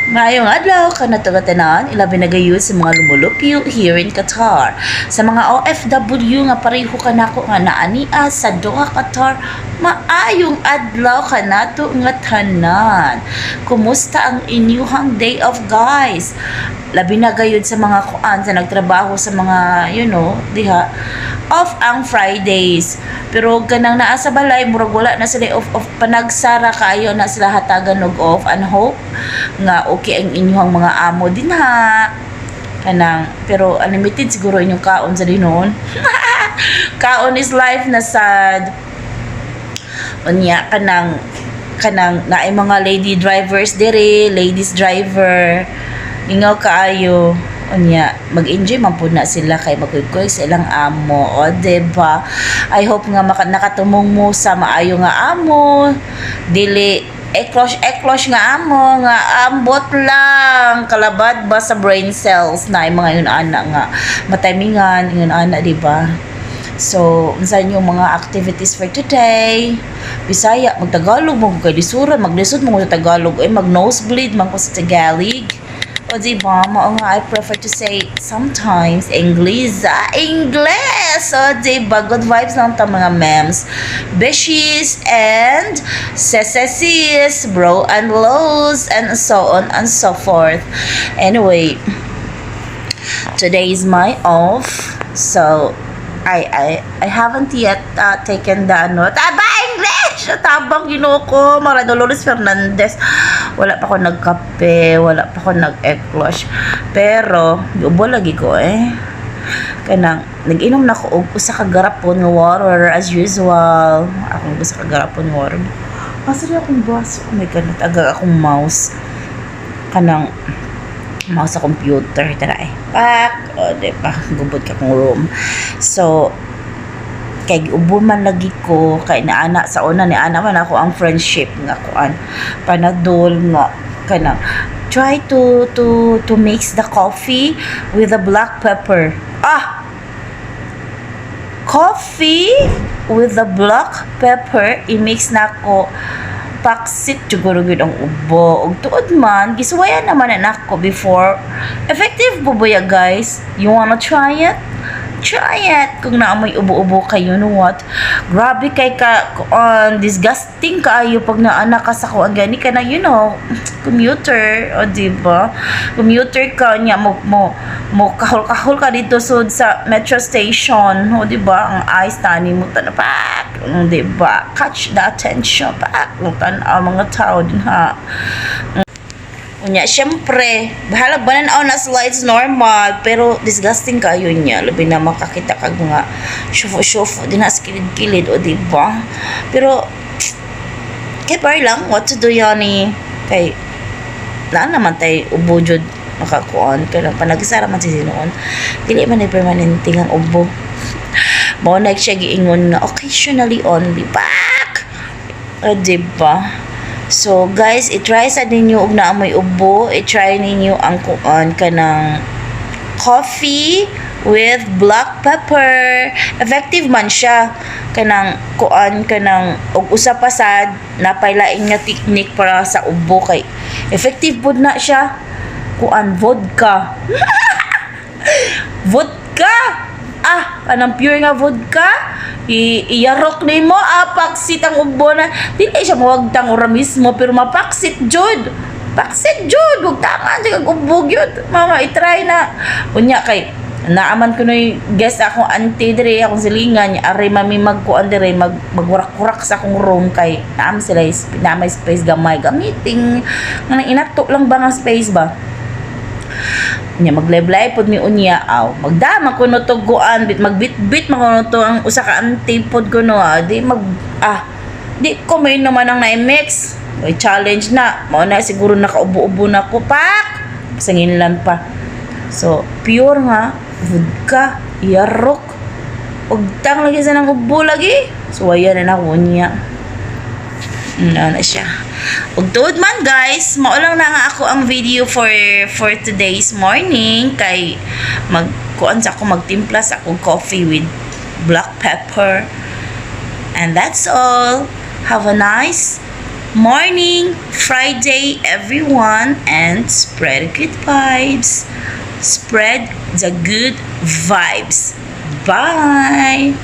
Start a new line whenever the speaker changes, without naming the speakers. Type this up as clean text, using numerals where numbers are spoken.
Ngayong adlaw kanatagatanan ilabi na gayon sa mga lumulupyo here in Qatar. Sa mga OFW nga pareho kanako nga naania sa Doha, Qatar, maayong adlaw kanato nga tanan. Kumusta ang inyuhang day off, guys? Labi na gayon sa mga kuan sa nagtrabaho sa mga diha off ang Fridays. Pero ganang naa sa balay murag wala na sila off panagsara kaayo na sila hatagan og off and hope nga okay ang inyong mga amo din ha kanang pero unlimited siguro inyong kaon sa dinon. Kaon is life na sad unya kanang naay mga lady drivers dire, ladies driver ingaw kaayo unya mag-enjoy man pud na sila kay magkuy sa ilang amo o diba. I hope nga nakatumong mo sa maayo nga amo dili eklos nga amo nga ambot lang kalabad ba sa brain cells na mga yun ana nga matimingan yun ana diba. So unsa yung mga activities for today? Bisaya magtagalog mo kay lisuran maglisod mo sa Tagalog ay mag nosebleed man ko sa Tagalog. O diba, mao nga I prefer to say sometimes English. English! O diba, good vibes lang ta mga memes. Beshies and sesesis, bro and lows, and so on and so forth. Anyway, today is my off. So, I haven't yet taken the English! Tabang ginoko, mga Dolores Fernandez. Wala pa ako nagkape, wala pa ako nag-eklosh. Pero, ubo lagi ko kanang nag-inom na ko og usa ka garapon nga water as usual. Akong usa ka garapon nga water. Pasari akong baso. Oh my god, nataga akong mouse. Kanang mouse sa computer. Tara Pak! O, diba? Gubod ka kong room. So, kay ubo man lagi ko kay naana sa una ni ana man ako ang friendship nga kuan panadol nga kanang try to mix the coffee with the black pepper. Coffee with the black pepper i-mix na ko paksit siguro gud ang ubo ug tuod man gisuwayan naman na nako before. Effective po ba ya, guys? You wanna try it? Try it kung naamoy ubo-ubo kayo, you know what? Grabe kay ka disgusting kaayo pag naana ka sa kuan gani ka na commuter o diba commuter ka nya mo kahol ka dito sud sa metro station o diba ang eyes tani mo tanapak diba catch the attention pak ang mga tao din ha. Unya, syempre, bahala ba na na slides normal, pero disgusting kayo niya. Labi na makakita kag mga shufo-shufo din na sa kilid-kilid, o diba? Pero, kay par lang, what to do yan kay, laan naman tayo ubo jud makakuon, pero panagsara man si sinuon, dili man ay permanente ang ubo. Mao na siya giingon nga, occasionally only, pak! O diba? So guys, i-try sa ninyo og naamoy ubo, i-try ninyo ang kuan kanang coffee with black pepper. Effective man siya kanang kuan kanang og usa pa sad napaylain nga technique para sa ubo kay effective pud na siya kuan vodka. Vodka. Kanang pure nga vodka iyarok nimo paksit ang ubo na dili siya mawagtang ora mismo pero mapaksit jud ug tama siya kag ubo gyud mama i-try na unya kay naaman ko noy guest akong auntie dire akong silingan ari mami magkuan dire magwarak-warak sa akong room kay naam sila may space gamay gamiting nang inato lang ba nga space ba nya maglay-lay pod mi unya magdama ko no to guan magbit-bit man to ang usa ka auntie pod ko no di ko may naman ang na-mix may challenge na mao na siguro nakaubo-ubo na ko pak sanginlan pa so pure nga vodka yarok ug tang lagi sa nang ubo lagi so ayan na unya na siya. Ug tuod man guys, mao lang na nga ako ang video for today's morning kay magkuan sa ako magtimpla sa akong coffee with black pepper. And that's all. Have a nice morning, Friday, everyone, and spread good vibes. Spread the good vibes. Bye!